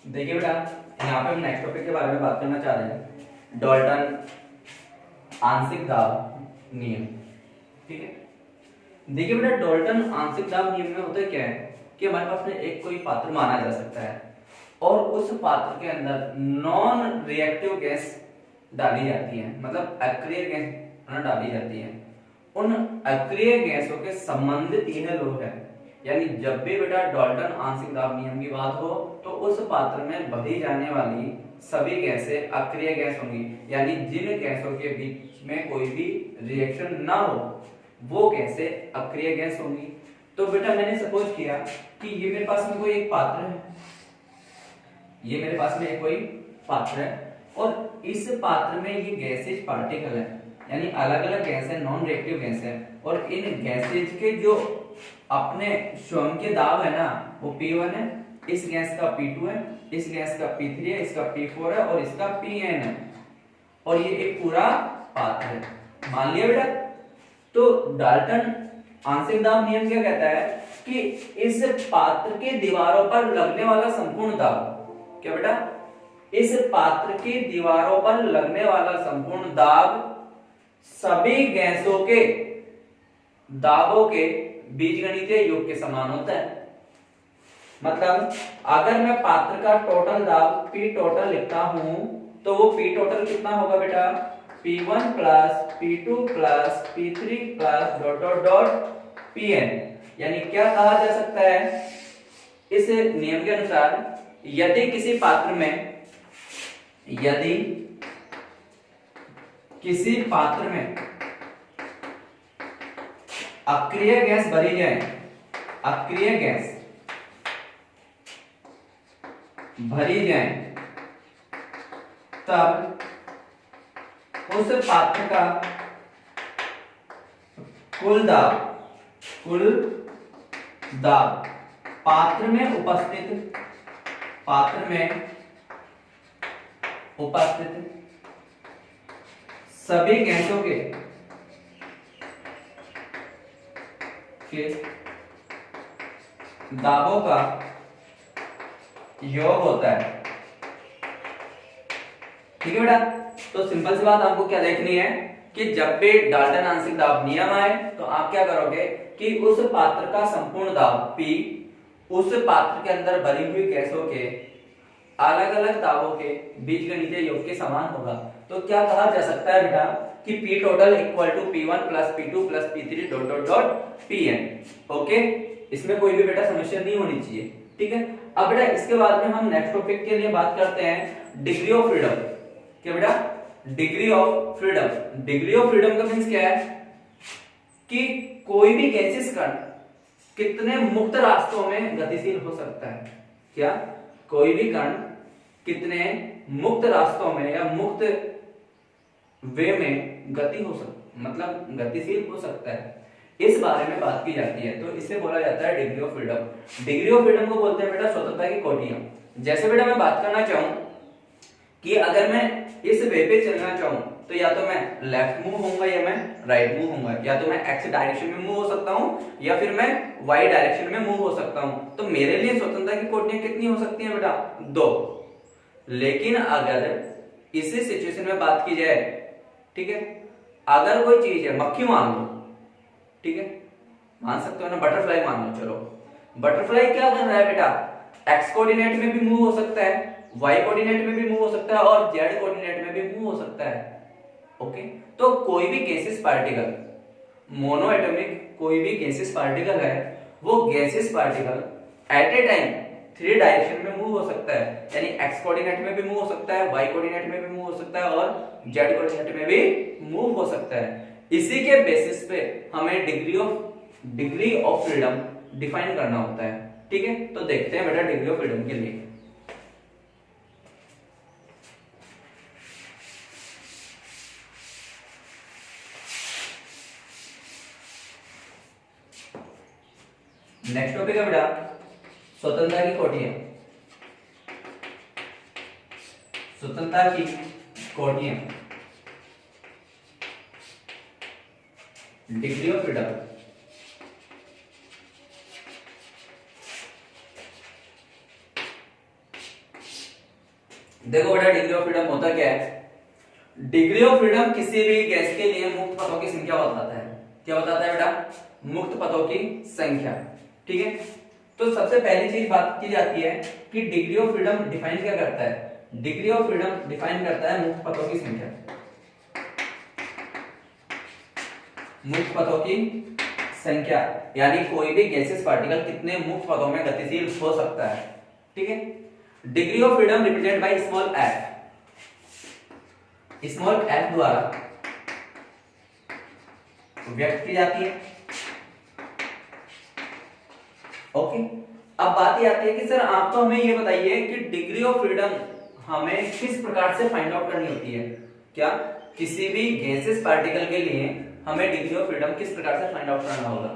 देखिए बेटा, यहाँ पे हम नेक्स्ट टॉपिक के बारे में बात करना चाह रहे हैं, डाल्टन आंशिक दाब नियम। ठीक है, देखिए बेटा, डाल्टन आंशिक दाब नियम में होता क्या है कि हमारे पास में एक कोई पात्र माना जा सकता है और उस पात्र के अंदर नॉन रिएक्टिव गैस डाली जाती है, मतलब अक्रिय गैस डाली जाती है। उन अक्रिय गैसों के संबंधित यह लोग है, यानी जब भी बेटा डाल्टन आंशिक दाब नियम की बात हो तो उस पात्र में भरी जाने वाली सभी गैसें अक्रिय गैस होंगी, यानी जिन गैसों के बीच में कोई भी रिएक्शन ना हो वो गैसें अक्रिय गैस होंगी। तो बेटा मैंने सपोज किया कि ये मेरे पास में कोई एक पात्र है, ये मेरे पास में एक कोई पात्र है और इस पात्र में ये गैसेज पार्टिकल है, यानी अलग अलग गैस है, नॉन रिएक्टिव गैस है, और इन गैसेज के जो अपने स्वयं के दाब है ना वो P1 है, इस गैस का P2 है, इस गैस का P3 है, इसका P4 है और इसका Pn है, और ये एक पूरा पात्र है, मान लिया बेटा। तो डाल्टन आंशिक दाब नियम क्या कहता है कि इस पात्र के दीवारों पर लगने वाला संपूर्ण दाब, क्या बेटा, इस पात्र की दीवारों पर लगने वाला संपूर्ण दाब सभी गैसों के दाबों के बीजगणितीय योग के समान होता है। मतलब अगर मैं पात्र का टोटल दाब P टोटल लिखता हूं तो वो P टोटल कितना होगा बेटा, P1 plus P2 plus P3 plus dot dot dot Pn। यानी क्या कहा जा सकता है इस नियम के अनुसार, यदि किसी पात्र में, यदि किसी पात्र में अक्रिय गैस भरी जाए, अक्रिय गैस भरी जाए, तब उस पात्र का कुल दाब पात्र में उपस्थित सभी गैसों के दाबों का योग होता है। ठीक है बेटा, तो सिंपल सी बात आपको क्या देखनी है कि जब भी डाल्टन आंशिक दाब नियम आए तो आप क्या करोगे कि उस पात्र का संपूर्ण दाब P उस पात्र के अंदर भरी हुई गैसों के अलग अलग दाबों के बीजगणितीय योग के समान होगा। तो क्या कहा जा सकता है बेटा कि P total equal to P1 plus P2 plus P3 dot dot dot Pn। Okay, इसमें कोई भी बेटा समस्या नहीं होनी चाहिए। ठीक है, अब बेटा इसके बाद में हम नेक्स्ट टॉपिक के लिए बात करते हैं डिग्री ऑफ फ्रीडम। क्या बेटा, degree of freedom. Degree of freedom का मींस क्या है कि कोई भी गैसेस कण कितने मुक्त रास्तों में गतिशील हो सकता है। क्या, कोई भी कण कितने मुक्त रास्तों में या मुक्त वे में गति हो मतलब गतिशील हो सकता है, इस बारे में बात की जाती है। तो इसे बोला जाता है degree of freedom. Degree of freedom को बोलते हैं बेटा स्वतंत्रता की कोटियां। जैसे बेटा मैं बात करना चाहूं कि अगर मैं इस वे पे चलना चाहूं तो या तो मैं लेफ्ट मूव होऊंगा या मैं राइट मूव होऊंगा, या तो मैं एक्स डायरेक्शन में मूव हो सकता हूं या फिर मैं वाई डायरेक्शन में मूव हो सकता हूं। तो मेरे लिए स्वतंत्रता की कोटियां कितनी हो सकती हैं बेटा, 2। लेकिन अगर इसी सिचुएशन में बात की जाए, ठीक है, अगर कोई चीज है, मक्खी मान लो, ठीक है, मान सकते हो ना, बटरफ्लाई मान लो, चलो बटरफ्लाई क्या कर रहा है बेटा, एक्स कोऑर्डिनेट में भी मूव हो सकता है, वाई कोऑर्डिनेट में भी मूव हो सकता है और जेड कोऑर्डिनेट में भी मूव हो सकता है। ओके, तो कोई भी गैसेस पार्टिकल, मोनो एटॉमिक कोई भी गैसेस पार्टिकल है, वो gases particle at A time 3 direction में मूव हो सकता है, यानी एक्स कोऑर्डिनेट में भी मूव हो सकता है, वाई कोऑर्डिनेट में भी मूव हो सकता है और जेड कोऑर्डिनेट में भी मूव हो सकता है। इसी के बेसिस पे हमें डिग्री ऑफ फ्रीडम डिफाइन करना होता है। ठीक है, तो देखते हैं बेटा डिग्री ऑफ फ्रीडम के लिए। नेक्स्ट टॉपिक है बेटा स्वतंत्रता की कोटियां। स्वतंत्रता की कोटियां, डिग्री ऑफ फ्रीडम। देखो बेटा डिग्री ऑफ फ्रीडम होता क्या है, डिग्री ऑफ फ्रीडम किसी भी गैस के लिए मुक्त पथों की संख्या बताता है। क्या बताता है बेटा, मुक्त पथों की संख्या। ठीक है, तो सबसे पहली चीज बात की जाती है कि डिग्री ऑफ फ्रीडम डिफाइन क्या करता है, डिग्री ऑफ फ्रीडम डिफाइन करता है मुक्त पथों की संख्या, मुक्त पथों की संख्या, यानी कोई भी गैसेस पार्टिकल कितने मुक्त पथों में गतिशील हो सकता है। ठीक है, degree of freedom represent by small F, small F द्वारा व्यक्त की जाती है। ओके, अब बात ये आती है कि सर आप तो हमें ये बताइए कि डिग्री ऑफ फ्रीडम हमें किस प्रकार से फाइंड आउट करनी होती है। क्या किसी भी गैसेस पार्टिकल के लिए हमें डिग्री ऑफ फ्रीडम किस प्रकार से फाइंड आउट करना होगा।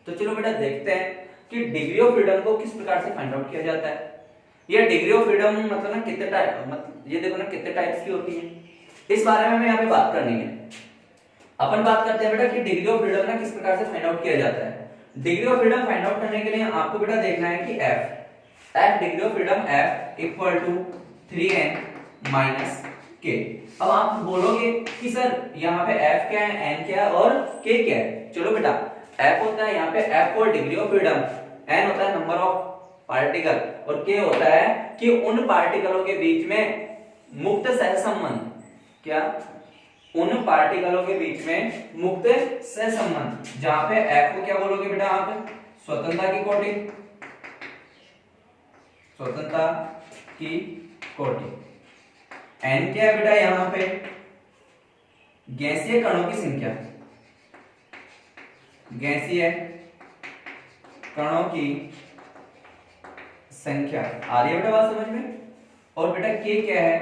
तो चलो बेटा देखते हैं कि डिग्री ऑफ फ्रीडम को किस प्रकार से फाइंड आउट किया जाता है। ये डिग्री ऑफ फ्रीडम मतलब ना कितने टाइप, मतलब ये देखो ना कितने टाइप्स की होती है, इस बारे में हमें यहाँ पे बात करनी है। अपन बात करते हैं बेटा कि डिग्री ऑफ फ्रीडम ना किस प्रकार से फाइंड आउट किया जाता है। Degree of freedom find out करने के लिए आपको बेटा देखना है कि F degree of freedom F equal to 3n minus k. अब आप बोलोगे कि सर यहाँ पे एफ क्या है, एन क्या है और के क्या है। चलो बेटा एफ होता है यहाँ पे F for degree of freedom, N होता है नंबर ऑफ पार्टिकल और के होता है कि उन पार्टिकलों के बीच में मुक्त सहसंबंध, क्या उन पार्टिकलों के बीच में मुक्त सहसंबंध, जहां पे एफ को क्या बोलोगे बेटा आप, स्वतंत्रता की कोटि, स्वतंत्रता की कोटि। एन क्या है बेटा यहां पे, गैसीय कणों की संख्या, गैसीय कणों की संख्या। आ रही है बेटा बात समझ में। और बेटा के क्या है,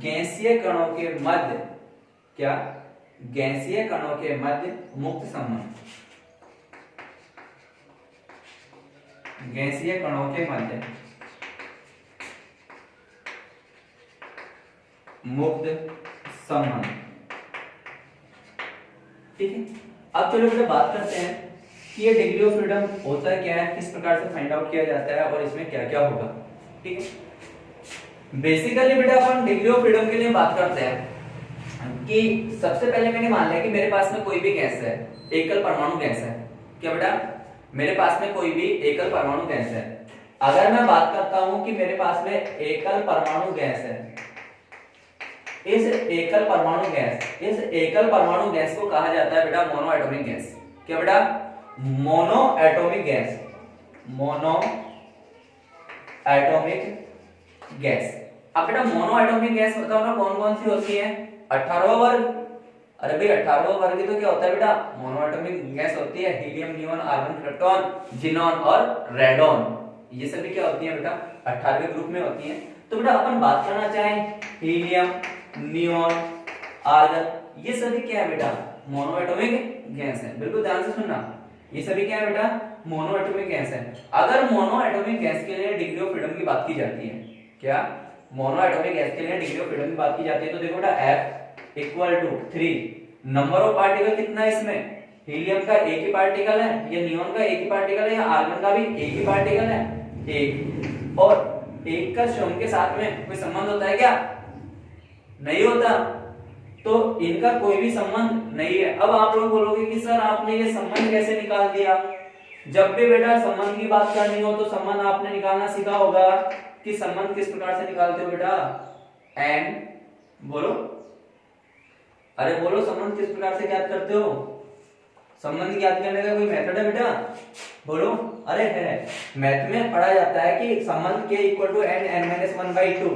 गैसीय कणों के मध्य, क्या गैसीय कणों के मध्य मुक्त संबंध, गैसीय कणों के मध्य मुक्त संबंध। ठीक है, अब चलो बेटा बात करते हैं कि ये डिग्री ऑफ फ्रीडम होता क्या है, किस प्रकार से फाइंड आउट किया जाता है और इसमें क्या क्या होगा। ठीक है, बेसिकली बेटा अपन डिग्री ऑफ फ्रीडम के लिए बात करते हैं कि सबसे पहले मैंने मान लिया कि मेरे पास में कोई भी गैस है, एकल परमाणु गैस है। क्या बेटा, मेरे पास में कोई भी एकल परमाणु गैस है। अगर मैं बात करता हूं कि मेरे पास में एकल परमाणु गैस है, इस एकल परमाणु गैस को कहा जाता है बेटा मोनो एटॉमिक गैस। क्या बेटा, mono atomic gas, mono atomic gas. अब बेटा मोनो एटॉमिक गैस बताओ ना कौन कौन सी होती है, 18वां वर्ग। अरे भाई 18वां वर्ग तो क्या होता है बेटा, मोनो एटॉमिक गैस होती है helium, neon, argon, krypton, xenon और रेडॉन। ये सभी क्या होती है बेटा, 18वें ग्रुप में होती है। तो बेटा अपन बात करना चाहें हीलियम, नियोन, आर्गन, ये सभी क्या है बेटा, मोनो एटॉमिक गैस है। बिल्कुल ध्यान से सुनना, ये सभी क्या है बेटा, मोनो एटॉमिक गैस है। अगर मोनो एटॉमिक गैस के लिए डिग्री ऑफ फ्रीडम की बात की जाती है, क्या मोनो एटॉमिक गैस के लिए डिग्री ऑफ फ्रीडम की बात की जाती है, तो देखो बेटा F equal to 3, number of particle कितना है इसमें, हीलियम का एक ही पार्टिकल है, या नियोन का एक ही पार्टिकल है, या आर्गन का भी एक ही पार्टिकल है, एक। और एक का स्वयं के साथ में कोई संबंध होता है क्या, नहीं होता, तो इनका कोई भी संबंध नहीं है। अब आप लोग बोलोगे कि सर आपने ये संबंध कैसे निकाल दिया। जब भी बेटा संबंध की बात करनी हो तो संबंध आपने निकालना सीखा होगा कि संबंध किस प्रकार से निकालते हो बेटा, एन बोलो, अरे बोलो संबंध किस प्रकार से ज्ञात करते हो। संबंध ज्ञात करने का कोई मेथड है बेटा, बोलो। अरे है, मैथ में पढ़ा जाता है कि संबंध k equal to n n minus 1/2,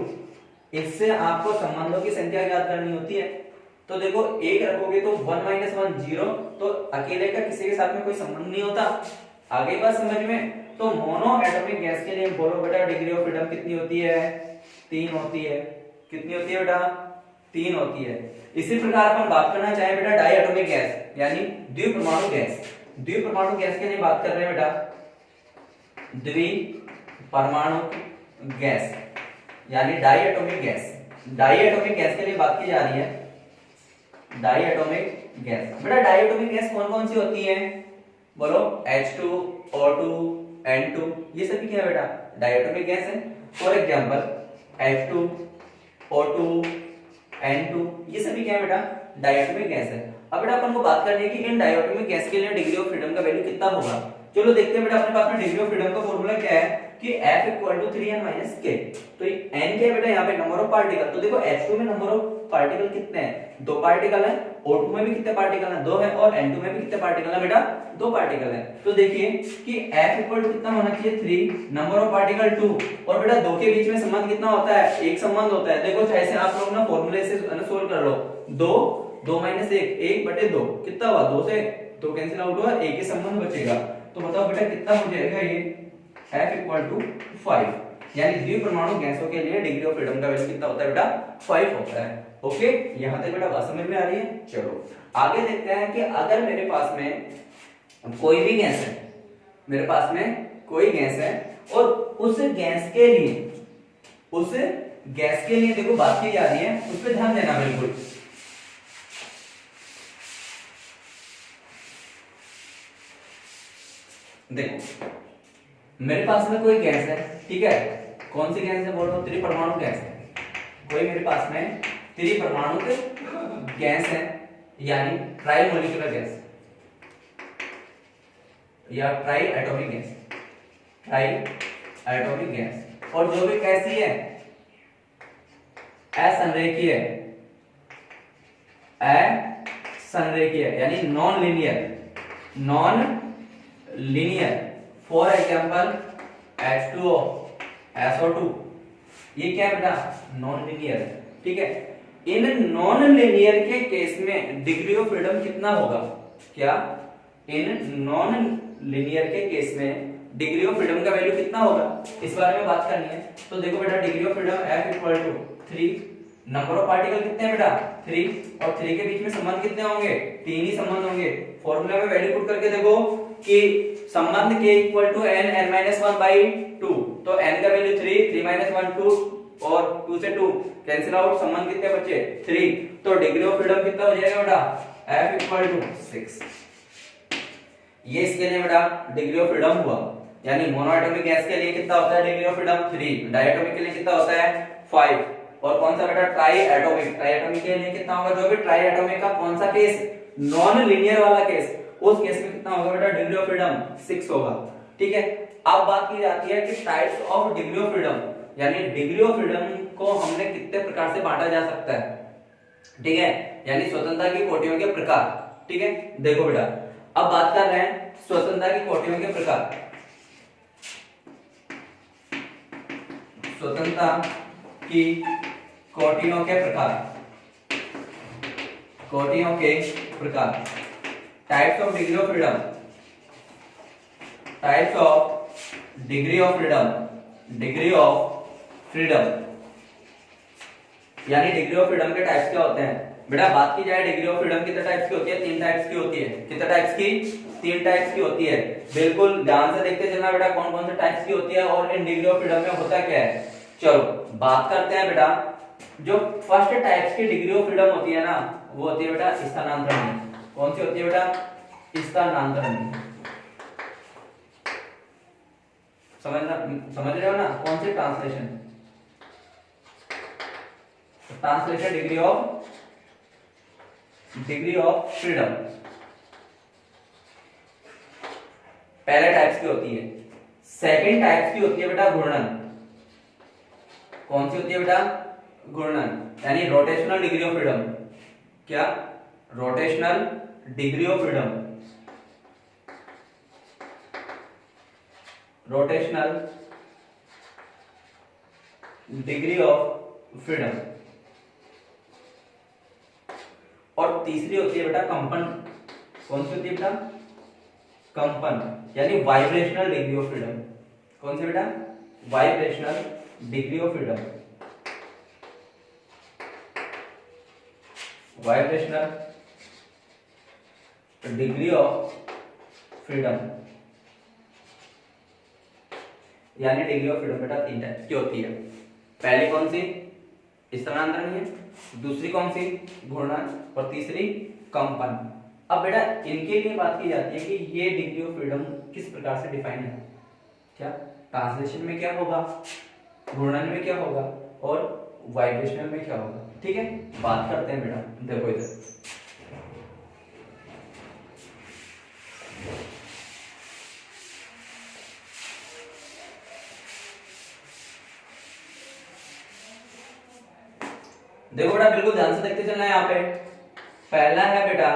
इससे आपको संबंधों की संख्या ज्ञात करनी होती है। तो देखो एक रखोगे तो 1 माइनस 1 0, तो अकेले का किसी के साथ में कोई संबंध नहीं होता। आगे बात समझ में। तो मोनो एटॉमिक गैस के लिए बोलो बेटा डिग्री ऑफ फ्रीडम कितनी होती है, 3 होती है। कितनी होती है बेटा, 3 होती है। इसी प्रकार अपन बात करना चाहे बेटा डाई एटॉमिक गैस यानी द्विपरमाणु गैस, द्विपरमाणु गैस के लिए बात कर रहे हैं बेटा, द्विपरमाणु गैस यानी diatomic gas. Diatomic gas के लिए बात की जा रही है, डाई एटॉमिक गैस। बेटा डाई एटॉमिक गैस कौन कौन सी होती है, बोलो H2, O2, N2, ये सभी क्या है बेटा, डाई एटॉमिक गैस है। For example H2, O2 N2, ये सभी क्या है बेटा, डायटोमिक गैस है। अब बेटा अपन को बात करनी है कि इन डायटोमिक गैस के लिए डिग्री ऑफ फ्रीडम का वैल्यू कितना होगा। चलो देखते हैं बेटा, अपने पास में डिग्री ऑफ फ्रीडम का फॉर्मूला क्या है कि F equal to 3n minus k। तो n क्या है बेटा, यहाँ पे नंबर ऑफ पार्टिकल। तो देखो H2 में नंबर ऑफ पार्टिकल कितने हैं, 2 पार्टिकल है। O2 में भी कितने पार्टिकल हैं, 2 है। और N2 में भी कितने पार्टिकल हैं बेटा, 2 पार्टिकल हैं। तो देखिए कि F इक्वल टू कितना होना चाहिए, 3, नंबर ऑफ पार्टिकल 2। और बेटा 2 के बीच में संबंध कितना होता है, एक संबंध होता है। देखो ऐसे आप लोग ना फॉर्मूले से सोल्व कर लो, 2 माइनस 1 1/2 कितना हुआ, 2 से 2 कैंसिल आउट हुआ, एक ही संबंध बचेगा। तो बताओ बेटा कितना हो जाएगा ये, F इक्वल टू 5। यानी द्विपरमाणु गैसों के लिए डिग्री ऑफ फ्रीडम का वैल्यू कितना होता है बेटा, 5 होता है। ओके, यहां तक बेटा बात समझ में आ रही है। चलो आगे देखते हैं कि अगर मेरे पास में कोई भी गैस है, मेरे पास में कोई गैस है और उस गैस के लिए देखो बात की जा रही है, उस पर ध्यान देना बिल्कुल। देखो मेरे पास में कोई गैस है, ठीक है, कौन सी गैस है बोल रहा हूं, त्रिपरमाणु गैस है। कोई मेरे पास में त्रिपरमाणु गैस है, यानी ट्राई मोलिकुलर गैस या try atomic gas, try atomic gas. और जो भी कैसी है, असंरेखीय है, असंरेखीय यानी non linear. For example H2O, SO2, ये क्या है बेटा, नॉन लीनियर है, ठीक है। इन नॉन लीनियर के केस में डिग्री ऑफ फ्रीडम कितना होगा, क्या, इन नॉन लीनियर के केस में डिग्री ऑफ फ्रीडम का वैल्यू कितना होगा, इस बारे में बात करनी है। तो देखो बेटा degree of freedom F equal to 3, number of particle कितने हैं बेटा, 3, और 3 के बीच में संबंध कितने होंगे, 3 ही संबंध होंगे। फॉर्मूला में वैल्यू पुट करके देखो कि संबंध k equal to n minus 1/2। तो n का वैल्यू 3 माइनस 1 2, और 2 से 2 कैंसिल आउट, संबंध कितने बचे, 3। तो डिग्री ऑफ फ्रीडम कितना हो जाएगा बेटा, F इक्वल टू 6। ये इसके लिए बेटा डिग्री ऑफ फ्रीडम हुआ। यानी मोनोएटॉमिक गैस के लिए कितना होता है डिग्री ऑफ फ्रीडम, 3। डायटोमिक के लिए कितना होता है, 5। और कौन सा बेटा, ट्राई एटॉमिक के लिए कितना होगा, जो भी ट्राई एटॉमिक का कौन सा केस, नॉन लीनियर वाला केस, उस केस में कितना होगा बेटा, डिग्री ऑफ फ्रीडम 6 होगा, ठीक है। अब बात की जाती है कि types of degree of freedom, यानी डिग्री ऑफ फ्रीडम को हमने कितने प्रकार से बांटा जा सकता है, ठीक है, यानी स्वतंत्रता की कोटियों के प्रकार, ठीक है। देखो बेटा अब बात कर रहे हैं स्वतंत्रता की कोटियों के प्रकार। स्वतंत्रता की कोटियों के प्रकार, कोटियों के प्रकार, types of degree of freedom, types of degree of freedom, degree of freedom, यानी डिग्री ऑफ फ्रीडम के टाइप्स क्या होते हैं बेटा। बात की जाए डिग्री ऑफ फ्रीडम कितने टाइप्स की होती है, 3 टाइप्स की होती है। कितने टाइप्स की, 3 टाइप्स की होती है। बिल्कुल ध्यान से देखते चलना बेटा कौन कौन से टाइप्स की होती है और इन डिग्री ऑफ फ्रीडम में होता क्या है। चलो बात करते हैं बेटा, जो फर्स्ट टाइप्स की डिग्री ऑफ फ्रीडम होती है ना, वो होती है बेटा स्थानांतरण। कौन सी होती है बेटा, स्थानांतरण। समझ रहे हो ना, कौन सी, translation, translation degree of freedom पहले टाइप्स की होती है। सेकंड टाइप्स की होती है बेटा घूर्णन। कौन सी होती है बेटा, घूर्णन, यानी रोटेशनल डिग्री ऑफ फ्रीडम। क्या, rotational degree of freedom, rotational degree of freedom. और तीसरी होती है बेटा कंपन। कौन सी होती है बेटा, कंपन, यानी वाइब्रेशनल डिग्री ऑफ फ्रीडम। कौन सी बेटा, vibrational degree of freedom, vibrational degree of freedom, यानी डिग्री ऑफ फ्रीडम बेटा 3 टाइप की होती है। पहली कौन सी, स्थानांतरण है, दूसरी कौन सी, घूर्णन, और तीसरी कंपन। अब बेटा इनके लिए बात की जाती है कि ये डिग्री ऑफ फ्रीडम किस प्रकार से डिफाइन है। क्या, ट्रांसलेशन में क्या होगा, घूर्णन में क्या होगा, और वाइब्रेशनल में क्या होगा। ठीक है, बात करते हैं बेटा, देखो इधर देखो बेटा, बिल्कुल ध्यान से देखते चलना है। यहाँ पे पहला है बेटा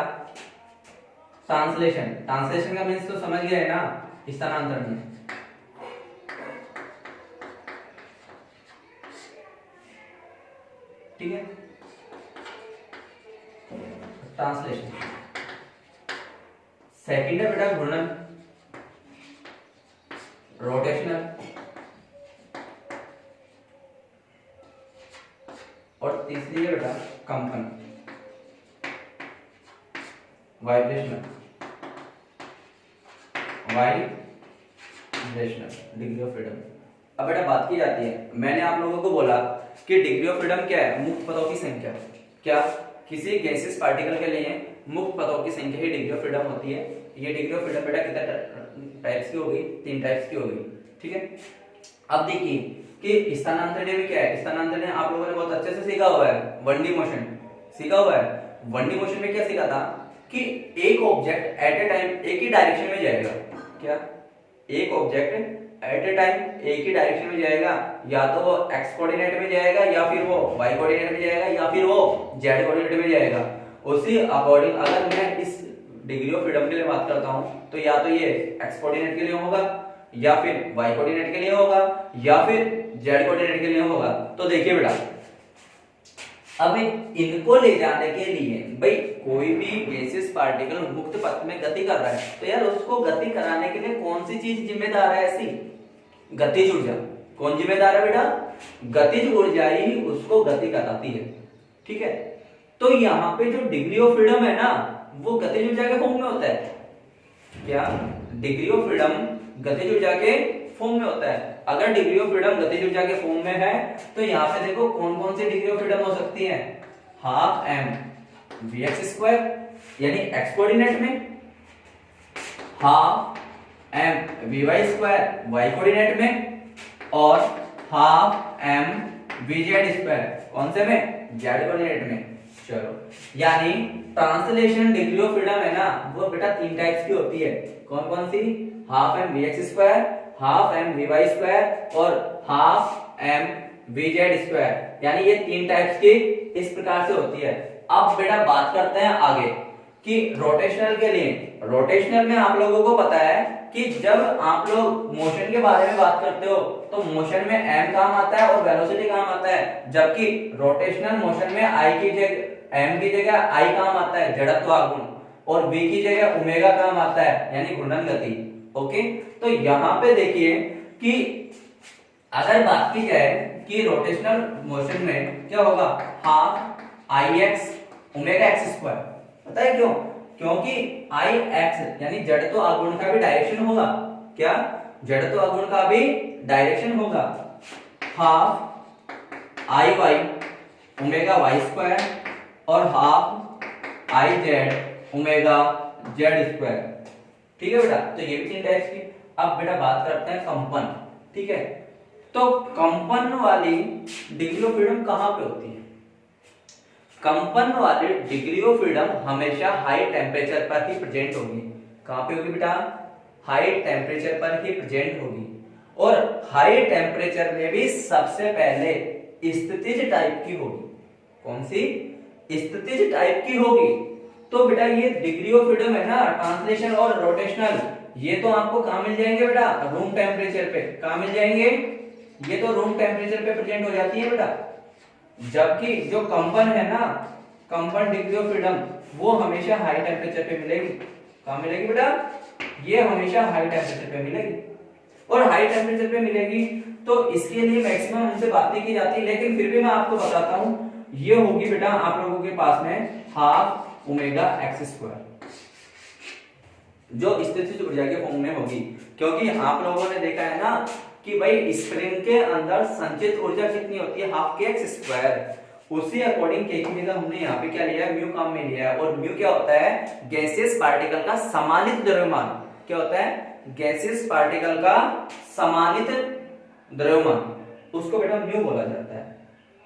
ट्रांसलेशन। ट्रांसलेशन का मीन्स तो समझ गए है ना, स्थानांतरण। ठीक है, ट्रांसलेशन। सेकंड है बेटा घूर्णन, रोटेशनल, और तीसरी है बेटा कंपन, वाइब्रेशनल। Degree of freedom. अब बेटा बात की जाती है, मैंने आप लोगों को बोला कि डिग्री ऑफ फ्रीडम क्या है, मुक्त पदों की संख्या। क्या किसी गैसियस पार्टिकल के लिए मुक्त पदों की संख्या ही डिग्री ऑफ फ्रीडम होती है। ये डिग्री ऑफ फ्रीडम बेटा कितने टाइप्स की होगी, 3 टाइप्स की होगी। ठीक है, अब देखिए कि स्थानांतरण में क्या है। स्थानांतरण आप लोगों ने बहुत अच्छे से सीखा हुआ है, 1D मोशन सीखा हुआ है। 1D मोशन में क्या सीखा था कि एक ऑब्जेक्ट एट ए टाइम एक ही डायरेक्शन में जाएगा। क्या एक ऑब्जेक्ट एट ए टाइम एक ही डायरेक्शन में जाएगा, या तो वो एक्स कोऑर्डिनेट में जाएगा, या फिर वो वाई कोऑर्डिनेट में जाएगा, या फिर वो जेड कोऑर्डिनेट में जाएगा। उसी अकॉर्डिंग अगर मैं इस डिग्री ऑफ फ्रीडम के लिए बात करता हूं तो या तो ये एक्स कोऑर्डिनेट के लिए होगा, या फिर वाई कोऑर्डिनेट के लिए होगा, या फिर जेड कोऑर्डिनेट के लिए होगा। तो देखिए बेटा, अब इनको ले जाने के लिए भाई कोई भी गैसियस पार्टिकल मुक्त पथ में गति कर रहा है तो यार उसको गति कराने के लिए कौन सी चीज जिम्मेदार है ऐसी, गतिज ऊर्जा। कौन जिम्मेदार है बेटा, गतिज ऊर्जा ही उसको गति कराती है। ठीक है, तो यहाँ पे जो डिग्री ऑफ फ्रीडम है ना वो गतिज ऊर्जा के फॉर्म में होता है। क्या डिग्री ऑफ फ्रीडम गतिज ऊर्जा के फॉर्म में होता है। अगर डिग्री ऑफ फ्रीडम गतिज ऊर्जा के फॉर्म में है तो यहाँ पे देखो कौन कौन सी डिग्री ऑफ फ्रीडम हो सकती है। Half M V X square यानी एक्स कोऑर्डिनेट में, half M V Y square Y coordinate में, और half M V Z square कौन से में, जेड कोऑर्डिनेट में। चलो, यानी ट्रांसलेशन डिग्री ऑफ फ्रीडम है ना वो बेटा 3 टाइप्स की होती है। कौन कौन सी, half M V X square, half M V Y square और half M V Z square. यानी ये 3 टाइप्स की इस प्रकार से होती है। अब बेटा बात करते हैं आगे कि रोटेशनल के लिए। रोटेशनल में आप लोगों को पता है कि जब आप लोग मोशन के बारे में बात करते हो तो मोशन में m काम आता है और वेलोसिटी काम आता है, जबकि रोटेशनल मोशन में i की जगह m की जगह i काम आता है, जड़त्व आघूर्ण, और v की जगह ओमेगा काम आता है यानी घूर्णन गति। ओके, तो यहाँ पे देखिए कि अगर बात की जाए कि रोटेशनल मोशन में क्या होगा, हाफ आई एक्स ओमेगा एक्स स्क्वायर। पता है क्यों, क्योंकि आई एक्स यानी जड़त्व आघूर्ण का भी डायरेक्शन होगा। क्या जड़त्व आघूर्ण का भी डायरेक्शन होगा। Half I Y omega Y square और half I Z omega Z square. ठीक है बेटा, तो ये भी 3 टाइप्स की। अब बेटा बात करते हैं कंपन। ठीक है, तो कंपन वाली डिग्री ऑफ फ्रीडम कहां पे होती है। कंपन वाली डिग्री ऑफ फ्रीडम हमेशा हाई टेम्परेचर पर ही प्रेजेंट होगी। कहां पे होगी बेटा, हाई टेम्परेचर पर ही प्रेजेंट होगी। और हाई टेम्परेचर में भी सबसे पहले स्थितिज टाइप की होगी। कौन सी, स्थितिज टाइप की होगी। तो बेटा ये डिग्री ऑफ फ्रीडम है ना, ट्रांसलेशन और रोटेशनल, ये तो आपको कहां मिल जाएंगे बेटा, रूम टेम्परेचर पे। कहां मिल जाएंगे, ये तो रूम टेम्परेचर पे प्रेजेंट हो जाती है बेटा। जबकि जो कंपन है ना, कंपन डिग्री ऑफ फ्रीडम वो हमेशा हाई टेम्परेचर पे मिलेगी। कहां मिलेगी बेटा, ये हमेशा हाई टेम्परेचर पे मिलेगी। और हाई टेम्परेचर पे मिलेगी तो इसके लिए मैक्सिमम हमसे बात नहीं की जाती, लेकिन फिर भी मैं आपको बताता हूं, ये होगी बेटा आप लोगों के पास में हाफ ओमेगा एक्स स्क्वायर, जो स्थितिज ऊर्जा के फॉर्म में होगी। क्योंकि आप लोगों ने देखा है ना कि भाई स्प्रिंग के अंदर संचित ऊर्जा कितनी होती है, हाफ के एक्स स्क्वायर। उसी अकॉर्डिंग के की जगह हमने यहाँ पे क्या लिया है, म्यू काम में लिया है। और म्यू क्या होता है, गैसियस पार्टिकल का समानित द्रव्यमान। क्या होता है, गैसियस पार्टिकल का समानित द्रव्यमान, उसको बेटा म्यू बोला जाता है।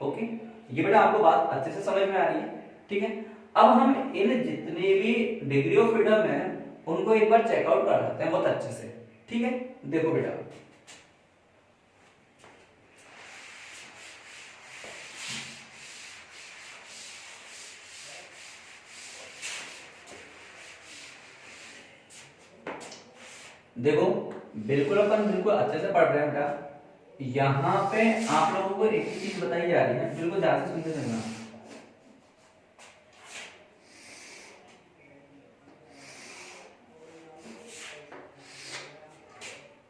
ओके, ये बेटा आपको बात अच्छे से समझ में आ रही है, ठीक है। अब हम इन जितने भी डिग्री ऑफ फ्रीडम है उनको एक बार चेकआउट कर लेते हैं बहुत अच्छे से, ठीक है। देखो बेटा, देखो बिल्कुल अपन बिल्कुल अच्छे से पढ़ रहे हैं बेटा। यहाँ पे आप लोगों को एक चीज बताई जा रही है, बिल्कुल ध्यान से सुनते चलना।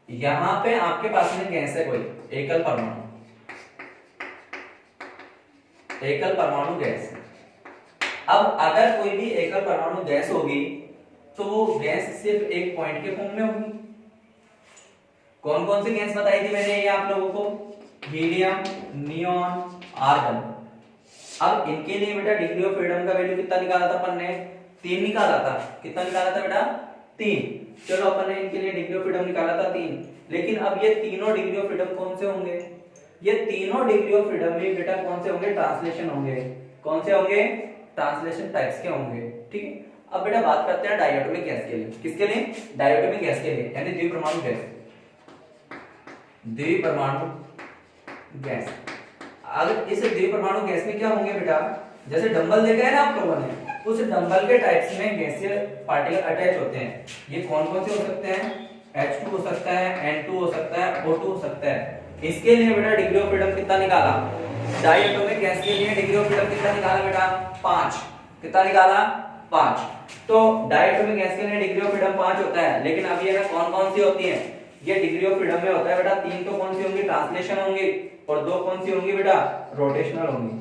यहाँ पे आपके पास में गैस है कोई एकल परमाणु, एकल परमाणु गैस। अब अगर कोई भी एकल परमाणु गैस होगी तो वो गैस सिर्फ एक पॉइंट के फॉर्म में होगी। कौन कौन सी गैस बताई थी मैंने ये आप लोगों को? Helium, neon, argon. अब इनके लिए बेटा डिग्री ऑफ फ्रीडम का वैल्यू कितना निकाला था अपन ने? 3 निकाला था। कितना निकाला था बेटा? 3। चलो अपन ने इनके लिए डिग्री ऑफ फ्रीडम निकाला था 3। लेकिन अब ये तीनों डिग्री ऑफ फ्रीडम कौन से होंगे? ये तीनों डिग्री ऑफ फ्रीडम में बेटा कौन से होंगे? ट्रांसलेशन होंगे। कौन से होंगे? ट्रांसलेशन टाइप्स के होंगे, ठीक है। अब बेटा बात करते हैं डायटोमिक गैस के लिए। किसके लिए? डायटोमिक गैस के लिए, यानी द्विपरमाणु गैस। द्विपरमाणु गैस। अगर इस द्विपरमाणु गैस में क्या होंगे बेटा? जैसे डंबल देखा है ना आप लोगों ने, उस डंबल के टाइप्स में गैसीय पार्टिकल अटैच होते हैं। ये कौन कौन से हो सकते हैं? H2 हो सकता है, N2 हो सकता है, O2 हो सकता है। इसके लिए बेटा डिग्री ऑफ फ्रीडम कितना निकाला? डायटोमिक गैस के लिए डिग्री ऑफ फ्रीडम कितना निकाला बेटा? 5। कितना निकाला? 5। तो डायटोमिक गैस के लिए डिग्री ऑफ फ्रीडम 5 होता है। लेकिन अब ये ना कौन कौन सी होती है? ये डिग्री ऑफ फ्रीडम में होता है बेटा 3 तो कौन सी होंगी? ट्रांसलेशन होंगी, और 2 कौन सी होंगी बेटा? रोटेशनल होंगी।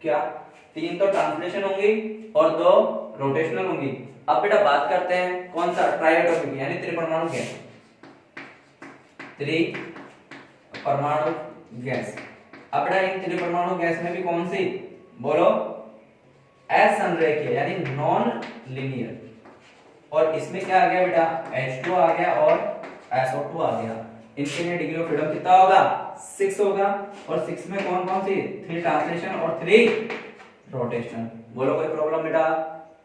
क्या? 3 तो ट्रांसलेशन होंगी और 2 रोटेशनल होंगी। अब बेटा बात करते हैं कौन सा? ट्राइएटोमिक यानी त्रिपरमाणु गैस। त्रिपरमाणु गैस। अब बेटा इन त्रिपरमाणु गैस में भी कौन सी? बोलो। असंरेखीय यानी नॉन लीनियर। और इसमें क्या आ गया बेटा? H2 आ गया और SO2 आ गया। इनके लिए डिग्री ऑफ फ्रीडम कितना होगा? 6 होगा। और 6 में कौन कौन सी? 3 ट्रांसलेशन और 3 रोटेशनल। बोलो कोई प्रॉब्लम बेटा?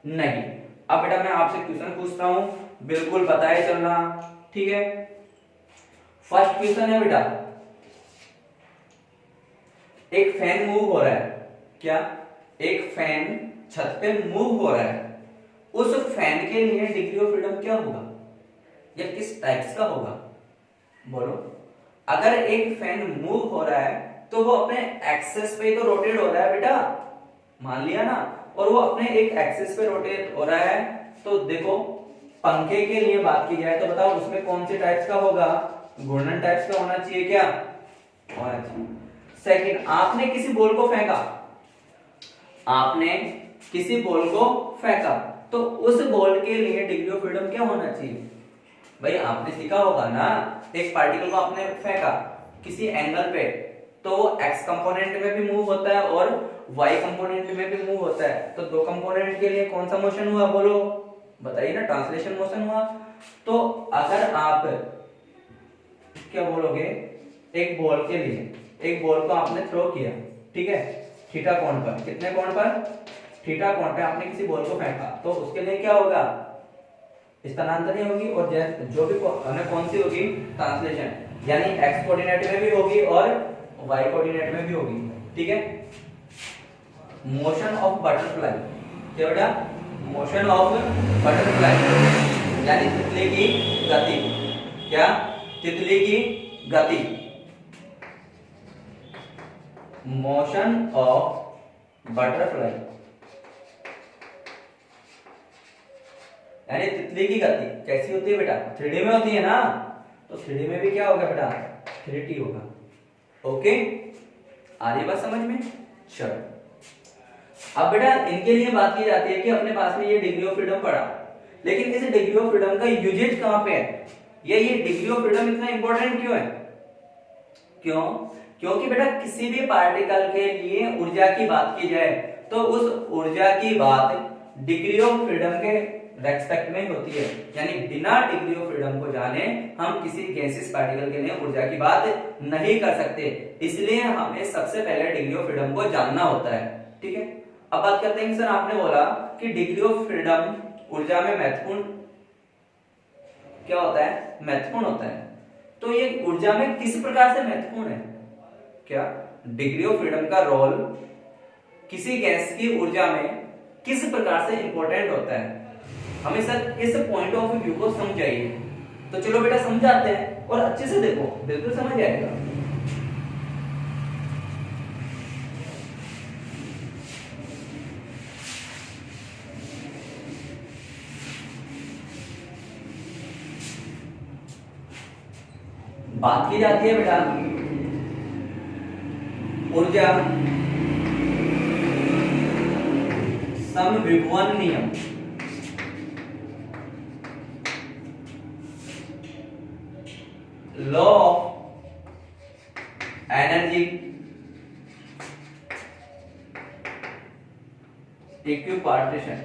नहीं। अब बेटा मैं आपसे क्वेश्चन पूछता हूं, बिल्कुल बताए चलना, ठीक है। फर्स्ट क्वेश्चन है बेटा, एक फैन मूव हो रहा है। क्या? एक फैन छत पे मूव हो रहा है। उस फैन के लिए डिग्री ऑफ फ्रीडम क्या होगा या किस टाइप्स का होगा? बोलो। अगर एक फैन मूव हो रहा है तो वो अपने एक्सेस पे तो रोटेट हो रहा है बेटा, मान लिया ना। और वो अपने एक एक्सेस पे रोटेट हो रहा है। तो देखो पंखे के लिए बात की जाए तो बताओ उसमें कौन से टाइप्स का होगा? घूर्णन टाइप्स का होना चाहिए। क्या होना चाहिए? सेकंड, आपने किसी बॉल को फेंका, आपने किसी बॉल को फेंका, तो उस बॉल के लिए डिग्री ऑफ फ्रीडम क्या होना चाहिए? भाई आपने सीखा होगा ना, एक पार्टिकल को आपने फेंका किसी एंगल पे, तो वो एक्स कंपोनेंट में भी मूव होता है और वाई कंपोनेंट में भी मूव होता है। तो दो कंपोनेंट के लिए कौन सा मोशन हुआ? बोलो, बताइए ना। ट्रांसलेशन मोशन हुआ। तो अगर आप क्या बोलोगे? एक बॉल के लिए, एक बॉल को आपने थ्रो किया, ठीक है, थीटा कोण पर। कितने कोण पर? थीटा कोण पे आपने किसी बॉल को फेंका, तो उसके लिए क्या होगा? स्थानांतरी होगी। और जो भी कौन सी होगी? ट्रांसलेशन, यानी एक्स कोऑर्डिनेट में भी होगी और वाई कोऑर्डिनेट में भी होगी, ठीक है। मोशन ऑफ बटरफ्लाई, क्या बेटा? मोशन ऑफ बटरफ्लाई यानी तितली की गति। क्या? तितली की गति। मोशन ऑफ बटरफ्लाई यानी तितली की गति कैसी होती है बेटा? 3D में होती है ना। तो 3D में भी क्या होगा बेटा? 3T होगा। ओके, आ रही बात समझ में? चलो अब बेटा इनके लिए बात की जाती है कि अपने पास में ये डिग्री ऑफ फ्रीडम पड़ा, लेकिन इस डिग्री ऑफ फ्रीडम का यूजेज कहां पे है? ये डिग्री ऑफ फ्रीडम इतना इंपॉर्टेंट क्यों है? क्यों? क्योंकि बेटा किसी भी पार्टिकल के लिए ऊर्जा की बात की जाए तो उस ऊर्जा की बात डिग्री ऑफ फ्रीडम के रेस्पेक्ट में होती है, यानी बिना डिग्री ऑफ फ्रीडम को जाने हम किसी गैसियस पार्टिकल के लिए ऊर्जा की बात नहीं कर सकते, इसलिए हमें सबसे पहले डिग्री ऑफ फ्रीडम को जानना होता है। ठीक है, अब बात करते हैं कि सर आपने बोला कि डिग्री ऑफ फ्रीडम ऊर्जा में महत्वपूर्ण क्या होता है, महत्वपूर्ण होता है, तो ये ऊर्जा में किस प्रकार से महत्वपूर्ण है, क्या डिग्री ऑफ फ्रीडम का रोल किसी गैस की ऊर्जा में किस प्रकार से इंपॉर्टेंट होता है, हमें सर इस पॉइंट ऑफ व्यू को समझाइए। तो चलो बेटा समझाते हैं और अच्छे से देखो, बिल्कुल समझ आएगा। बात की जाती है बेटा ऊर्जा समविभवन नियम, law of energy equipartition,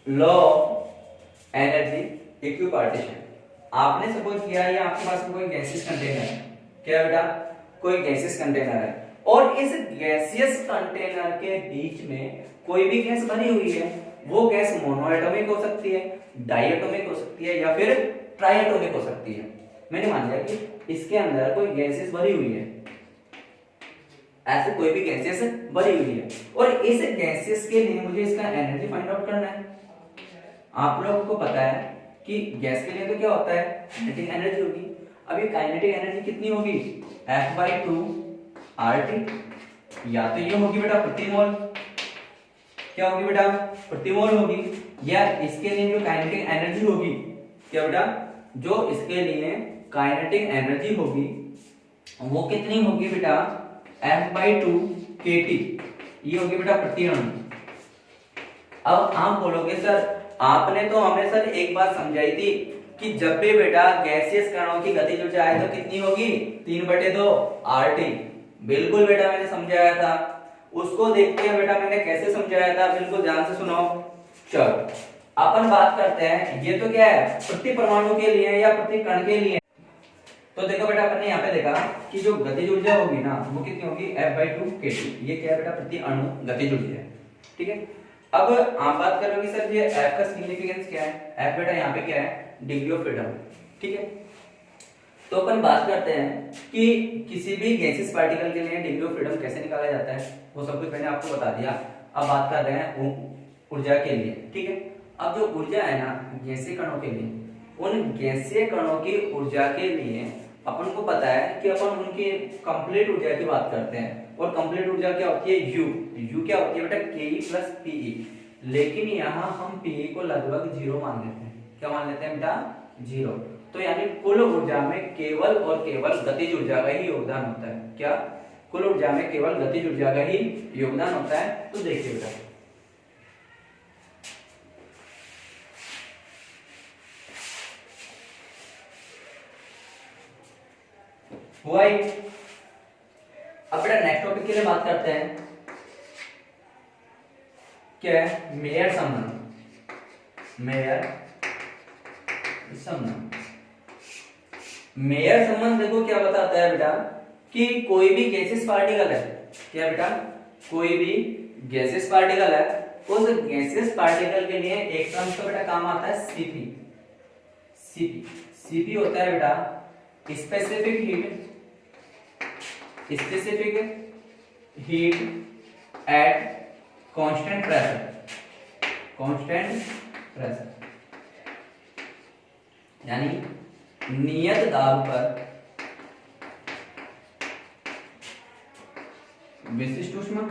law of energy equipartition. आपने सपोज किया या आपके पास कोई गैसियस कंटेनर है, क्या बेटा कोई गैसियस कंटेनर है और इस गैसियस कंटेनर के बीच में कोई भी गैस भरी हुई है, वो गैस मोनोएटॉमिक हो सकती है, डाइएटॉमिक हो सकती है या फिर ट्राइएटॉमिक हो सकती है। मैंने मान लिया कि इसके अंदर कोई गैसेस भरी हुई है, ऐसे कोई भी गैसेस भरी हुई है और इस गैसेस के लिए मुझे इसका एनर्जी फाइंड आउट करना है। आप लोगों को पता है कि गैस के लिए तो क्या होता है, काइनेटिक एनर्जी होगी। अब ये काइनेटिक एनर्जी कितनी होगी, F/2 RT, या तो ये होगी बेटा प्रति मोल, क्या होगी बेटा प्रति मोल होगी, या इसके लिए जो काइनेटिक एनर्जी होगी, क्या बेटा जो इसके लिए काइनेटिक एनर्जी होगी वो कितनी होगी बेटा F/2 kT, ये होगी बेटा प्रति अणु। अब आप बोलोगे सर आपने तो हमें सर एक बात समझाई थी कि जब भी बेटा गैसियस कणों की गतिज ऊर्जा आए तो कितनी होगी 3/2 RT। बिल्कुल बेटा मैंने समझाया था, उसको देखते हैं बेटा मैंने कैसे समझाया था, बिल्कुल ध्यान से सुनो। चलो अपन बात करते हैं, ये तो क्या है प्रति परमाणु के लिए या प्रति कण के लिए। तो देखो बेटा अपन ने यहाँ पे देखा कि जो गतिज ऊर्जा होगी ना वो कितनी होगी F/2 kT, ये क्या है बेटा प्रति अणु गतिज ऊर्जा है। ठीक है, अब आप बात करोगे सर ये F का सिग्निफिकेंस क्या है, F बेटा यहाँ पे क्या है डिग्री ऑफ फ्रीडम। ठीक है, तो अपन बात करते हैं कि किसी भी गैसियस पार्टिकल के लिए डिग्री ऑफ फ्रीडम कैसे निकाला जाता है, वो सब कुछ मैंने आपको बता दिया। अब बात कर रहे हैं ऊर्जा के लिए। ठीक है, अब जो ऊर्जा है ना गैसीय कणों के लिए, उन गैसीय कणों की ऊर्जा के लिए अपन को पता है कि अपन उनकी कंप्लीट ऊर्जा की बात करते हैं, और कंप्लीट ऊर्जा क्या होती है U क्या होती है बेटा Ke + Pe, लेकिन यहाँ हम Pe को लगभग 0 मान लेते हैं। क्या मान लेते हैं बेटा 0, तो यानी कुल ऊर्जा में केवल और केवल गतिज ऊर्जा का ही योगदान होता है। क्या कुल ऊर्जा में केवल गतिज ऊर्जा का ही योगदान होता है। तो देखिए बेटा हुआ ही। अब बेटा नेक्स्ट टॉपिक के लिए बात करते हैं, क्या है मेयर संबंध। मेयर संबंध, मेयर संबंध देखो क्या बताता है बेटा कि कोई भी गैसियस पार्टिकल है, क्या बेटा कोई भी गैसियस पार्टिकल है, उस गैसियस पार्टिकल के लिए एक टर्म का बेटा काम आता है Cp। Cp होता है बेटा specific heat at constant pressure, यानी नियत दाब पर विशिष्ट ऊष्मा,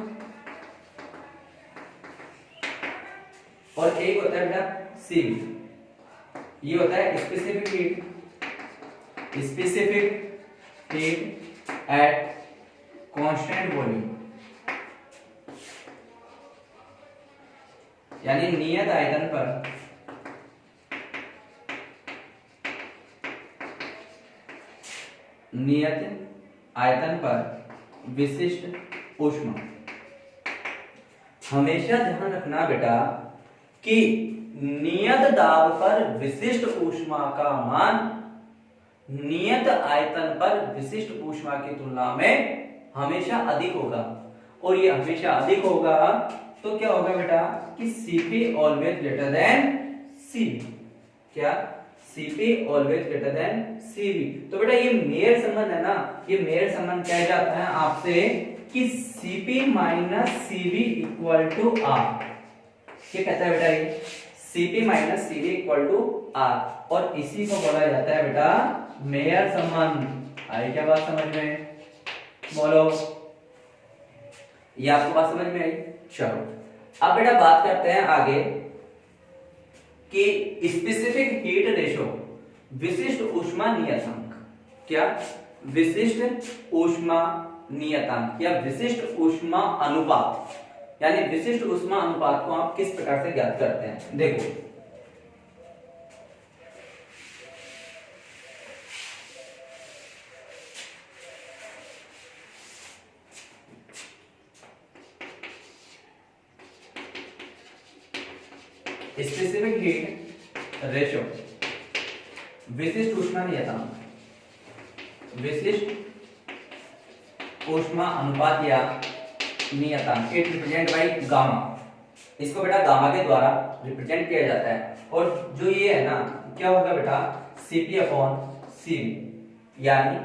और एक होता है बेटा Cv, ये होता है specific heat at constant volume, यानी नियत आयतन पर विशिष्ट ऊष्मा। हमेशा ध्यान रखना बेटा कि नियत दाब पर विशिष्ट ऊष्मा का मान नियत आयतन पर विशिष्ट ऊष्मा की तुलना में हमेशा अधिक होगा। और ये हमेशा अधिक होगा तो क्या होगा बेटा कि Cp always greater than Cv। क्या Cp always greater than Cv। तो बेटा ये मेयर संबंध है ना, ये मेयर संबंध कह जाता है आपसे कि Cp minus Cv equal to R। क्या कहता है बेटा ये Cp minus Cv equal to R, और इसी को बोला जाता है बेटा मेयर संबंध। आई क्या बात समझ में? बोलो, ये आपको बात समझ में आई? चलो अब बेटा बात करते हैं आगे कि स्पेसिफिक हीट रेशो, विशिष्ट ऊष्मा नियतांक। क्या विशिष्ट ऊष्मा नियतांक या विशिष्ट ऊष्मा अनुपात, यानी विशिष्ट ऊष्मा अनुपात को आप किस प्रकार से ज्ञात करते हैं? देखो स्पेसिफिक हीट रेशो, विशिष्ट ऊष्मा नियतांक, विशिष्ट ऊष्मा अनुपात या नियतांक, इट रिप्रेजेंट बाय गामा। इसको बेटा गामा के द्वारा रिप्रेजेंट किया जाता है। और जो ये है ना, क्या होगा बेटा Cp अपॉन Cv, यानी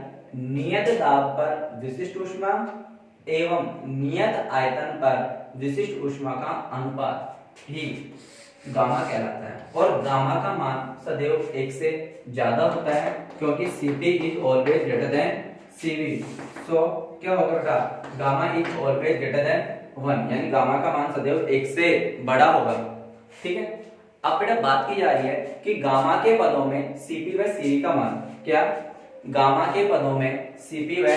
नियत दाब पर विशिष्ट ऊष्मा एवं नियत आयतन पर विशिष्ट ऊष्मा का अनुपात ही गामा कहलाता है। और गामा का मान सदैव 1 से ज्यादा होता है क्योंकि Cp is always greater than Cv। सो क्या होगा बेटा gamma is always greater than 1, यानी गामा का मान सदैव 1 से बड़ा होगा। ठीक है, अब बेटा बात की जा रही है कि गामा के पदों में Cp व Cv का मान। क्या गामा के पदों में Cp व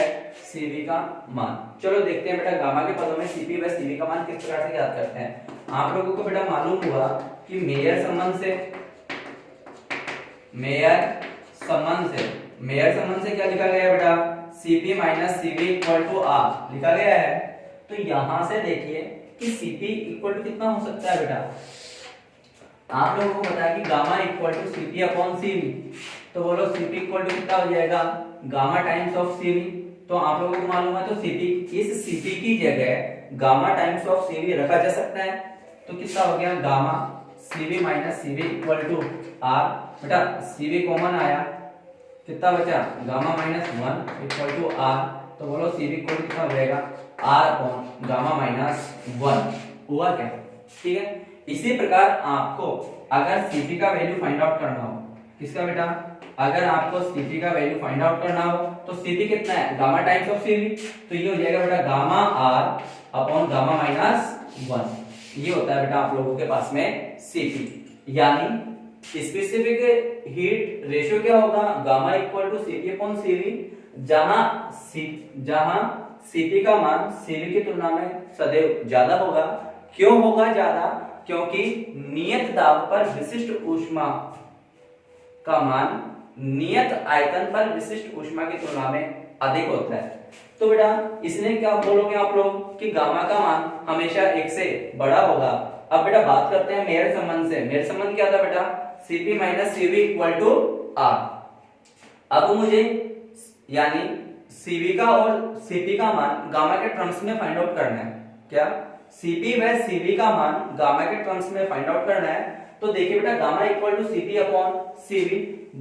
Cv का मान। चलो देखते हैं बेटा गामा के पदों में Cp व Cv का मान किस प्रकार से ज्ञात करते हैं। आप लोगों को बेटा मालूम हुआ कि मेयर संबंध से क्या लिखा गया है बेटा Cp minus Cv equal to R लिखा गया है। तो यहां से देखिए कि Cp इक्वल टू कितना हो सकता है बेटा, आप लोगों को पता है कि gamma equal to Cp upon Cv। तो बोलो Cp इक्वल टू कितना हो जाएगा गामा टाइम्स ऑफ Cv। तो आप लोगों को मालूम है तो इस Cp की जगह गामा टाइम्स ऑफ Cv रखा जा सकता है। तो कितना हो गया gamma Cv minus Cv equal to R। बेटा Cv कॉमन आया, कितना बचा gamma minus 1 equal to R। तो बोलो Cv इक्वल टू कितना हो जाएगा R अपॉन गामा माइनस 1। हुआ क्या? ठीक है, इसी प्रकार आपको अगर Cp का वैल्यू फाइंड आउट करना हो, किसका बेटा, अगर आपको Cp का वैल्यू फाइंड आउट करना हो तो Cp कितना है गामा टाइम्स ऑफ Cv। तो ये हो जाएगा बेटा gamma R upon gamma minus 1। ये होता है बेटा आप लोगों के पास में Cp, यानी स्पेसिफिक हीट रेशियो क्या होगा gamma equal to Cp upon Cv, जहां Cp का मान Cv की तुलना में सदैव ज्यादा होगा। क्यों होगा ज्यादा? क्योंकि नियत दाब पर विशिष्ट ऊष्मा का मान नियत आयतन पर विशिष्ट ऊष्मा की तुलना में अधिक होता है। तो बेटा इसने क्या बोलोगे आप लोग कि गामा का मान हमेशा 1 से बड़ा होगा। अब बेटा बात करते हैं मेयर संबंध से। मेयर संबंध क्या था बेटा Cp minus Cv equal to R। अब मुझे यानी Cv का और Cp का मान गामा के टर्म्स में फाइंड आउट करना है। क्या Cp व Cv का मान गामा के टर्म्स में फाइंड आउट करना है। तो देखिए बेटा gamma equal to Cp upon Cv,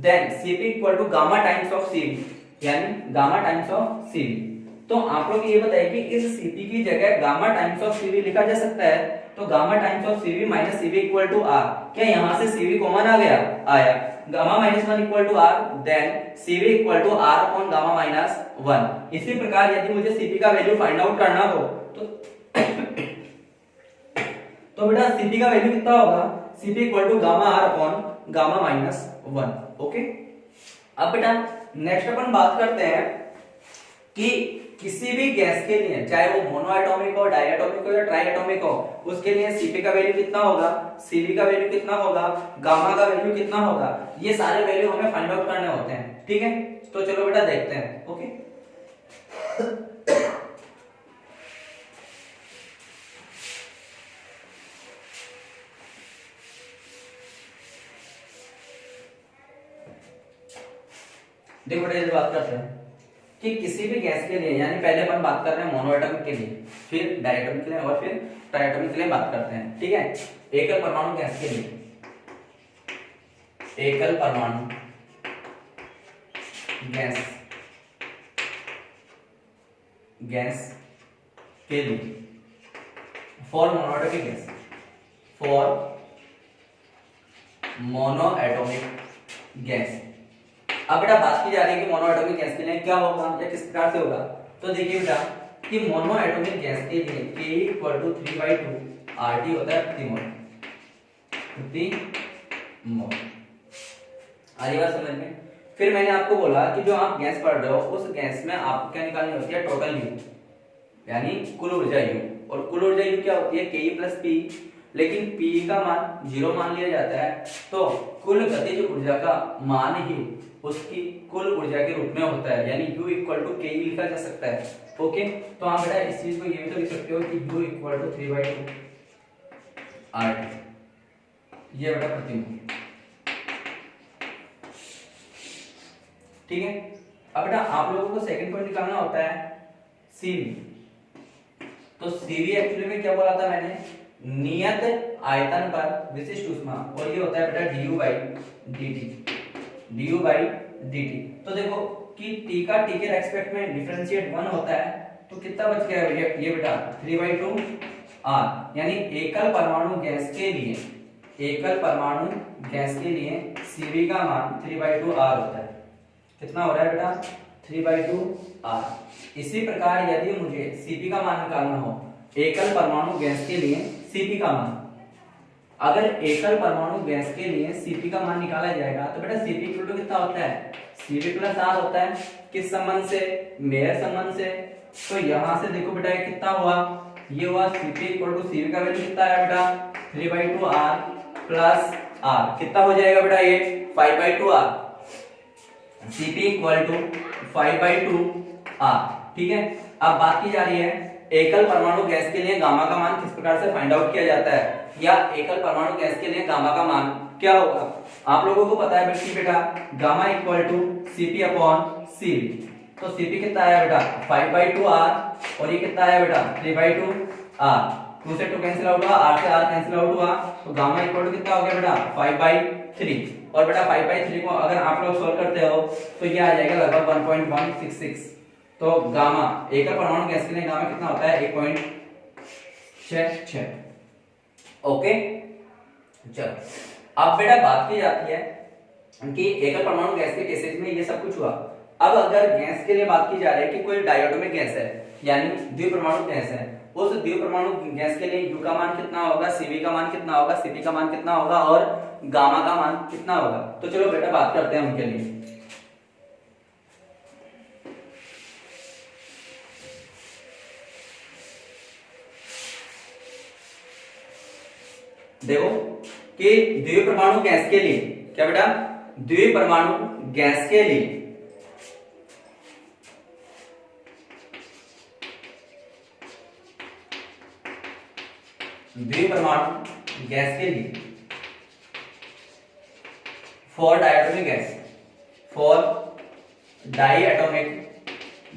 then Cp equal to gamma times of Cv, यानी गामा टाइम्स ऑफ Cv। तो आप लोग ये बताइए कि इस Cp की जगह गामा टाइम्स ऑफ Cv लिखा जा सकता है। तो gamma times of Cv minus Cv equal to R। क्या यहां से Cv कॉमन आ गया? आया। Gamma minus 1 equal to R, then Cv equal to R upon gamma minus 1। इसी प्रकार यदि मुझे Cp का वैल्यू फाइंड आउट करना हो तो बेटा Cp का वैल्यू कितना होगा Cp equal to gamma R upon gamma minus 1। Okay, अब बेटा नेक्स्ट अपन बात करते हैं कि किसी भी गैस के लिए चाहे वो मोनोएटॉमिक हो, डायएटॉमिक हो या ट्राइएटॉमिक हो, उसके लिए Cp का वैल्यू कितना होगा, Cv का वैल्यू कितना होगा, गामा का वैल्यू कितना होगा, ये सारे वैल्यू हमें फाइंड आउट करने होते हैं। ठीक है, तो चलो बेटा देखते हैं। ओके, देखो बेटा, इस बात करते हैं कि किसी भी गैस के लिए, यानी पहले अपन बात कर रहे हैं मोनोएटॉमिक के लिए, फिर डायटोमिक के लिए और फिर ट्राइटोमिक के लिए बात करते हैं, ठीक है। एकल परमाणु गैस के लिए, एकल परमाणु गैस के लिए, for monoatomic gas, for monoatomic gas. अब बेटा बात की जा रही है कि मोनोएटॉमिक गैस के लिए क्या होगा या किस प्रकार से होगा। तो देखिए बेटा कि मोनोएटॉमिक गैस के लिए K = 3/2 RT होता है प्रति मोल, प्रति मोल। आगे बात समझ में। फिर मैंने आपको बोला कि जो आप गैस पढ़ रहे हो उस गैस में आपको क्या निकालनी होती है, टोटल U, यानी कुल ऊर्जा U। और कुल ऊर्जा U क्या होती है, K + P, लेकिन P का मान 0 मान लिया जाता है, तो कुल गतिज ऊर्जा का मान ही उसकी कुल ऊर्जा के रूप में होता है, यानी U = K लिखा जा सकता है। ओके, तो आप बेटा इस चीज को ये भी तो लिख सकते हो कि U = 3/2 RT, ये बेटा प्रति मोल, ठीक है। अब बेटा आप लोगों को सेकंड पॉइंट निकालना होता है CV। तो CV एक्चुअली में क्या बोला था मैंने, नियत आयतन पर विशिष्ट ऊष्मा, और ये होता है बेटा du/dt। तो देखो कि T का T के रेस्पेक्ट में डिफरेंशिएट 1 होता है, तो कितना बच गया ये बेटा 3/2 R, यानी एकल परमाणु गैस के लिए, एकल परमाणु गैस के लिए CV का मान 3/2 R होता है। कितना हो रहा है बेटा, 3/2 R। इसी प्रकार यदि मुझे Cp का मान निकालना हो, एकल परमाणु गैस के लिए Cp का मान, अगर एकल परमाणु गैस के लिए Cp का मान निकाला जाएगा तो बेटा Cp = कितना होता है, Cv + R होता है। किस संबंध से, मेयर संबंध से। तो यहां से देखो बेटा ये कितना हुआ, ये हुआ Cp = Cv का वैल्यू कितना है बेटा, 3/2 R + R, कितना हो जाएगा बेटा ये 5/2 R। Cp = 5/2 R, ठीक है। अब बात की जा रही है एकल परमाणु गैस के लिए गामा का मान किस प्रकार से फाइंड आउट किया जाता है, या एकल परमाणु गैस के लिए गामा का मान क्या होगा। आप लोगों को पता है बेटा गामा = Cp/Cv। तो Cp कितना आया बेटा 5/2 R, और ये कितना आया बेटा 3/2 R। 2 से 2 कैंसिल आउट हुआ, R से R कैंसिल आउट हुआ, तो गामा = कितना हो गया बेटा 5/3। और बेटा 5/3 को अगर आप लोग सॉल्व करते हो तो ये आ जाएगा लगभग 1.166। तो गामा, एकल परमाणु गैस के लिए गामा कितना होता है 1.66। ओके, चलो अब बेटा बात की जाती है कि एकल परमाणु गैस के केसेस में ये सब कुछ हुआ। अब अगर गैस के लिए बात की जा रही है कि कोई डायटोमिक गैस है, यानी द्विपरमाणु गैस है, उस द्विपरमाणु गैस के लिए U का मान कितना होगा, Cv का मान कितना होगा, Cp का मान कितना होगा और गामा का मान कितना होगा। तो चलो बेटा बात करते हैं उनके लिए। देखो कि द्विपरमाणु गैस के लिए क्या बेटा, द्विपरमाणु गैस के लिए फॉर डायटोमिक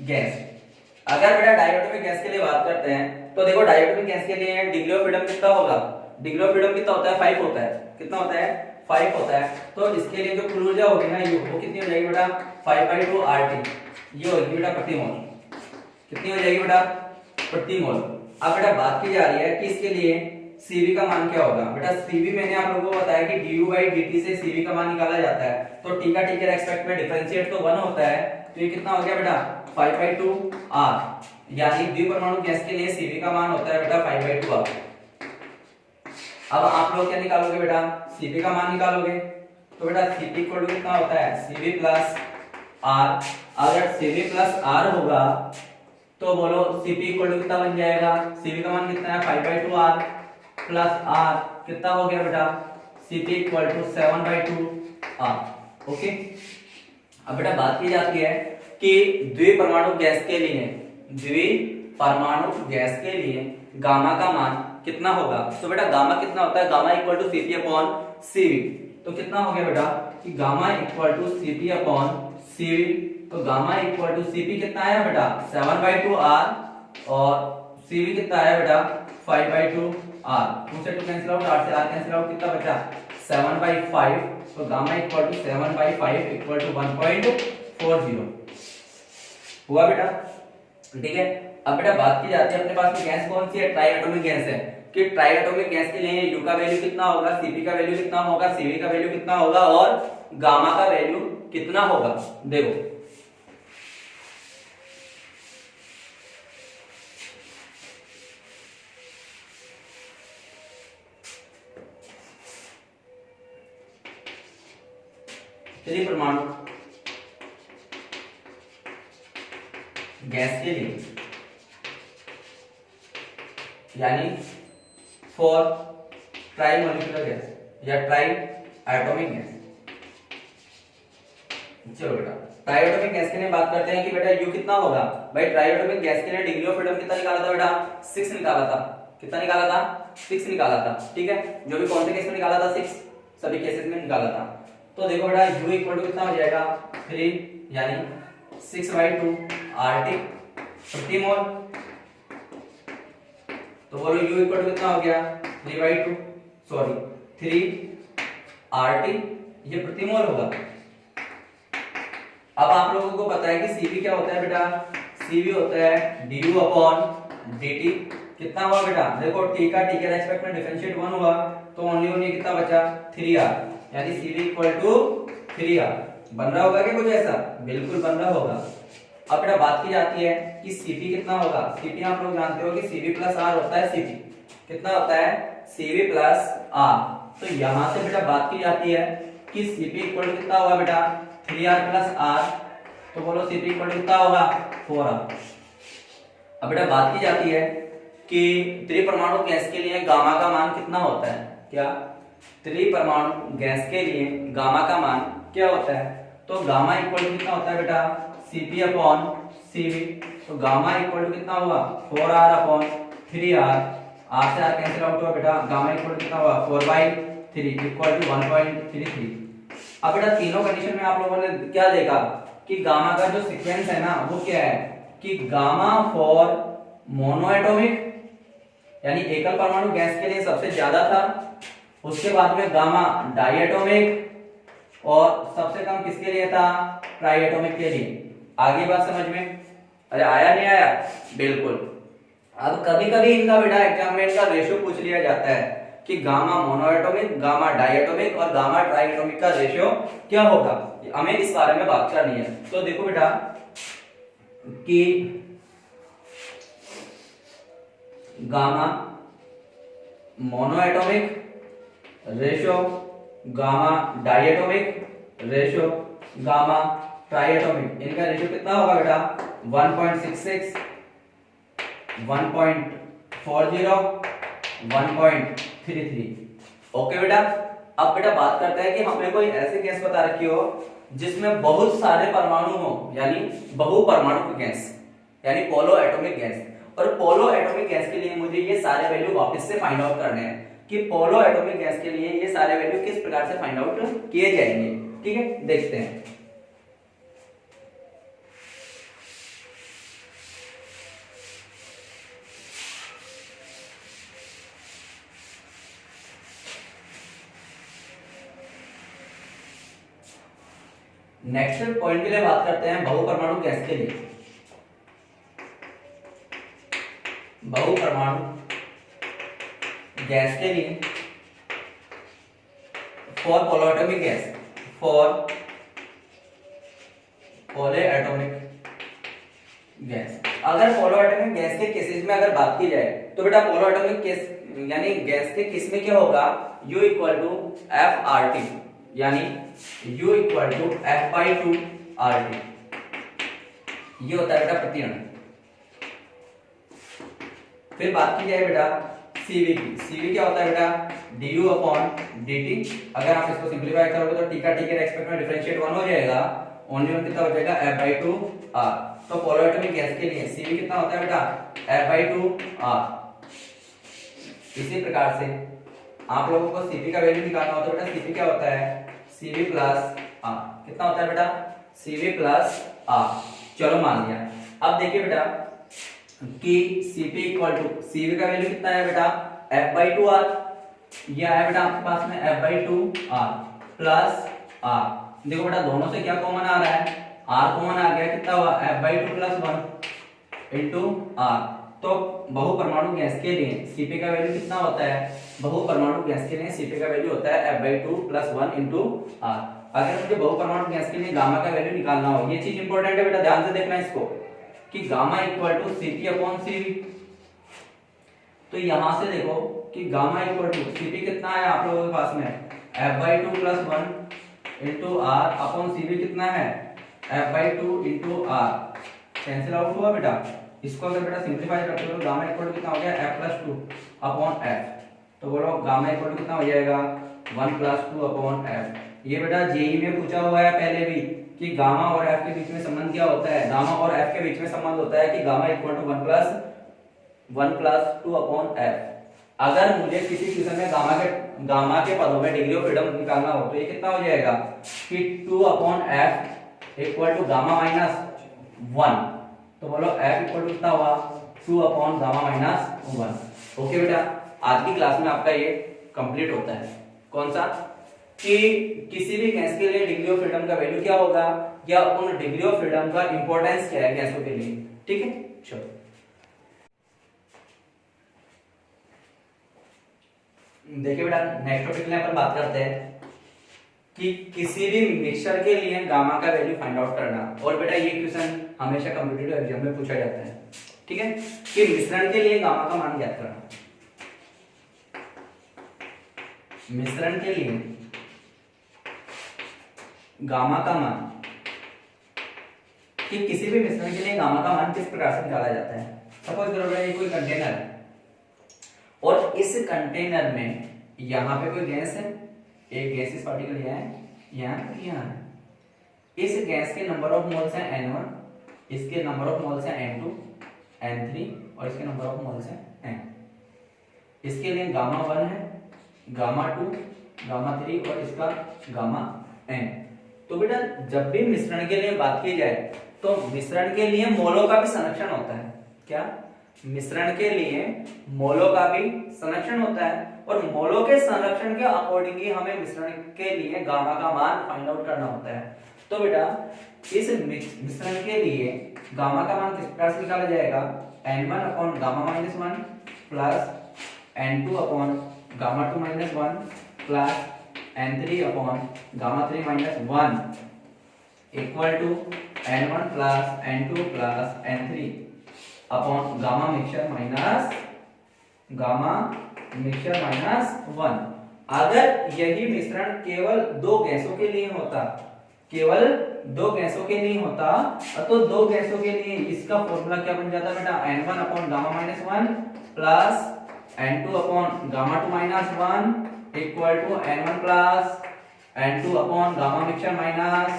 गैस, अगर बेटा डायटोमिक गैस के लिए बात करते हैं तो देखो डायटोमिक गैस के लिए डिग्री ऑफ फ्रीडम कितना होगा, डिग्री ऑफ फ्रीडम कितना होता है 5 होता है। कितना होता है 5 होता है। तो इसके लिए जो कुल ऊर्जा होगी ना U, वो कितनी हो जाएगी बेटा 5/2 RT, ये होगी बेटा प्रति मोल। कितनी हो जाएगी बेटा प्रति मोल। अब बेटा बात की जा रही है कि इसके लिए Cv का मान क्या होगा। बेटा Cv मैंने आप लोगों को बताया कि du/dt से Cv का मान निकाला जाता है। तो t का t के रेस्पेक्ट में डिफरेंशिएट तो 1 होता है, तो ये कितना हो गया बेटा 5/2 R, यानी द्विपरमाणु गैस के लिए Cv का मान होता है बेटा 5/2 R। अब आप लोग क्या निकालोगे बेटा, Cp का मान निकालोगे। तो बेटा Cp = कितना होता है Cv + R। अगर Cv + R होगा तो बोलो Cp = कितना बन जाएगा, Cv का मान कितना है 5/2 R प्लस R, कितना हो गया बेटा Cp = 7/2 R। ओके, अब बेटा बात की जाती है कि द्विपरमाणु गैस के लिए गामा का मान कितना होगा। तो बेटा गामा कितना होता है, गामा = Cp/Cv। तो कितना हो गया बेटा कि गामा = Cv, तो गामा इक्वल टू Cp कितना आया बेटा 7/2 r और Cv कितना आया बेटा 5/2 r, 2 से 2 कैंसिल आउट, r से r कैंसिल आउट, कितना बचा 7/5, तो gamma equal to 7/5 equal to 1.40 हुआ बेटा। ठीक है, अब बेटा बात की जाती है अपने पास में गैस कौन सी है, ट्राई एटॉमिक गैस है, कि ट्राई एटॉमिक गैस के लिए यू का वैल्यू कितना होगा, Cp का वैल्यू कितना होगा, Cv का वैल्यू कितना होगा और गामा का वैल्यू कितना होगा। देखो चलिए परमाणु गैस के लिए यानी फॉर ट्राई मॉलिक्यूलर गैस या ट्राई एटॉमिक गैस। चलो बेटा ट्राई एटॉमिक गैस के लिए बात करते हैं कि बेटा यू कितना होगा। भाई ट्राई एटॉमिक गैस के लिए डिग्री ऑफ फ्रीडम कितना निकाला था बेटा 6 निकाला था, कितना निकाला था 6 निकाला था। ठीक है, जो भी कौन से केस में निकाला था 6, सभी केसेस में निकाला था। तो देखो बेटा u इक्वल टू कितना हो जाएगा 3 यानी 6/2 RT प्रति मोल, तो बोलो u इक्वल टू कितना हो गया 3 RT, ये प्रति मोल होगा। अब आप लोगों को पता है कि Cv क्या होता है बेटा, Cv होता है du अपॉन dt, कितना हुआ बेटा देखो t का t के रेस्पेक्ट में डिफरेंशिएट 1 हुआ तो ओनली ओनली कितना बचा 3r, यानी Cv इक्वल टू 3r। बन रहा होगा क्या कुछ ऐसा, बिल्कुल बन रहा होगा। अब बेटा बात की जाती है कि Cp कितना होगा, Cp आप लोग जानते हो कि Cv प्लस r होता है, Cp कितना होता है Cv प्लस r, तो यहां से बेटा बात की जाती है कि Cp इक्वल टू कितना होगा बेटा 3r प्लस r, तो बोलो Cp इक्वल टू कितना होगा 4r। अब बेटा बात की जाती है कि त्रिपरमाणु गैस के लिए गामा का मान कितना होता है, क्या त्रिपरमाणु गैस के लिए गामा का मान क्या होता है, तो गामा इक्वल टू कितना होता है बेटा Cp अपॉन Cv, तो गामा इक्वल टू कितना होगा 4r अपॉन 3r, r से r कैंसिल आउट हुआ बेटा, गामा इक्वल टू कितना हुआ 4/3 इक्वल टू 1.33। अब बेटा तीनों कंडीशन में आप लोगों ने क्या देखा कि गामा का जो सीक्वेंस है ना वो क्या है कि गामा फॉर मोनोएटॉमिक यानी एकल परमाणु गैस के लिए सबसे ज्यादा था, उसके बाद में गामा डाइएटॉमिक और सबसे कम किसके लिए था ट्राइएटॉमिक के लिए। आगे बात समझ में, अरे आया नहीं आया, बिल्कुल। अब कभी कभी इनका बेटा एग्जाम में इनका रेशियो पूछ लिया जाता है कि गामा मोनोएटॉमिक, गामा डाइएटॉमिक और गामा ट्राइएटॉमिक का रेशियो क्या होगा, हमें इस बारे में बात करनी है। तो देखो बेटा कि gamma monoatomic ratio, gamma diatomic ratio, gamma triatomic, इनका रेशियो कितना होगा बेटा 1.66, 1.40, 1.33। ओके बेटा। अब बेटा बात करते हैं कि हमें कोई ऐसी गैस बता रखी हो जिसमें बहुत सारे परमाणु हो, यानी बहुपरमाणु गैस यानी पोलो एटॉमिक गैस। और पोलो एटॉमिक गैस के लिए मुझे ये सारे वैल्यू वापस से फाइंड आउट करने हैं कि पोलो एटॉमिक गैस के लिए ये सारे वैल्यू किस प्रकार से फाइंड आउट किए जाएंगे। ठीक है, देखते हैं। नेक्स्ट पॉइंट के लिए बात करते हैं बहुपरमाणु गैस के लिए। बहुपरमाणु गैस के लिए फॉर पोलोएटॉमिक गैस, फॉर पोलोएटॉमिक गैस। अगर पोलोएटॉमिक गैस के केसेस में अगर बात की जाए तो बेटा पोलोएटॉमिक केस यानी गैस के केस में क्या होगा U equal to F R T, यानी U equal to F/2 RT, ये होता है बेटा प्रति अणु। फिर बात की जाए बेटा Cv की, Cv क्या होता है बेटा du अपॉन dt। अगर आप इसको सिंपलीफाई करोगे तो t का t के रेस्पेक्ट में डिफरेंशिएट 1 हो जाएगा, ओनली वन कितना बचेगा F/2 R। तो पोलोएटॉमिक गैस के लिए Cv कितना होता है बेटा F/2 R। इसी प्रकार से आप लोगों को Cp का वैल्यू निकालना होता है बेटा, Cp क्या होता है Cv प्लस R, कितना होता है बेटा Cv प्लस R। चलो मान लिया। अब देखिए बेटा कि Cp इक्वल टू Cv का वैल्यू कितना है बेटा F/2R, ये आया बेटा आपके पास में F/2R प्लस R। देखो बेटा दोनों से क्या कॉमन आ रहा है, R कॉमन आ गया, कितना हुआ F/2 प्लस 1 इंटू R। तो बहुपरमाणु गैस के लिए Cp का वैल्यू कितना होता है, बहुपरमाणु गैस के लिए Cp का वैल्यू होता है F/2 प्लस 1 इंटू R। अगर मुझे बहुपरमाणु गैस के लिए गामा का वैल्यू निकालना हो, ये चीज इंपॉर्टेंट है बेटा, ध्यान से देखना इसको कि gamma equal to Cp upon Cv। तो यहां से देखो कि गामा इक्वल टू Cp कितना है आप लोगों के पास में F/2 plus 1 into R upon Cv कितना है F/2 into R। Cancel out हुआ बेटा, इसको अगर बेटा सिंपलीफाई करते हो गामा इक्वल टू कितना हो गया F+2 अपॉन F। तो बोलो गामा इक्वल टू कितना हो जाएगा 1+2 अपॉन F। ये बेटा जेई में पूछा हुआ है पहले भी कि गामा और F के बीच में संबंध क्या होता है, गामा और F के बीच में संबंध होता है कि gamma equal to 1+2 upon F। अगर मुझे किसी क्वेश्चन में गामा के पदों में डिग्री ऑफ फ्रीडम निकालना हो तो ये कितना हो जाएगा कि 2 upon F equal to gamma minus 1। तो बोलो F इक्वल टू कितना हुआ 2 अपॉन गामा माइनस 1। ओके बेटा, आज की क्लास में आपका ये कंप्लीट होता है। कौन सा कि किसी भी गैस के लिए डिग्री ऑफ फ्रीडम का वैल्यू क्या होगा या उन डिग्री ऑफ फ्रीडम का इंपॉर्टेंस क्या है गैसों के लिए। ठीक है, चलो देखिए बेटा नेक्स्ट टॉपिक में अपन बात करते हैं कि किसी भी मिक्सचर के लिए गामा का वैल्यू फाइंड आउट करना। और बेटा ये क्वेश्चन हमेशा कॉम्पिटिटिव एग्जाम में पूछा जाता है। ठीक है, कि मिश्रण के लिए गामा का मान ज्ञात करना। मिश्रण के लिए गामा का मान, कि किसी भी मिश्रण के लिए गामा का मान किस प्रकार से निकाला जाता है। सपोज करो ये कोई कंटेनर है और इस कंटेनर में यहां पे कोई गैस है, एक गैसियस पार्टिकल यहाँ है, यहाँ है। इस गैस के नंबर ऑफ मोल्स हैं N1, इसके नंबर ऑफ मोल्स हैं N2, N3 और इसके नंबर ऑफ मोल्स हैं N। इसके लिए गामा 1 है, गामा 2, गामा 3 और इसका गामा N। तो बेटा जब भी मिश्रण के लिए बात की जाए तो मिश्रण के लिए मोलों का भी संरक्षण होता है। क्या, मिश्रण के लिए मोलों का भी संरक्षण होता है और मोलों के संरक्षण के अकॉर्डिंग ही हमें मिश्रण के लिए गामा का मान फाइंड आउट करना होता है। तो बेटा इस मिश्रण के लिए गामा का मान किस प्रकार से निकाला जाएगा, N1 upon gamma minus 1 plus N2 upon gamma 2 minus 1 plus N3 upon gamma 3 minus 1 equal to N1 plus N2 plus N3 upon gamma mixture minus 1। अगर यही मिश्रण केवल दो गैसों के लिए होता, केवल दो गैसों के लिए होता तो दो गैसों के लिए इसका फॉर्मूला क्या बन जाता बेटा, N1 upon gamma minus 1 plus N2 upon gamma 2 minus 1 equal to N1 plus N2 upon gamma mixture minus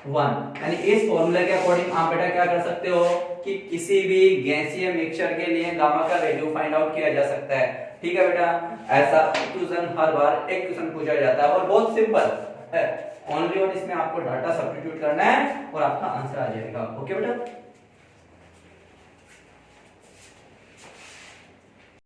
1। यानी इस फॉर्मूले के अकॉर्डिंग आप बेटा क्या कर सकते हो कि किसी भी गैसीय मिक्सचर के लिए गामा का वैल्यू फाइंड आउट किया जा सकता है। ठीक है बेटा, ऐसा क्वेश्चन हर बार एक क्वेश्चन पूछा जाता है और बहुत सिंपल है। ओनली और इसमें आपको डाटा सब्स्टिट्यूट करना है और आपका आंसर आ जाएगा। ओके बेटा।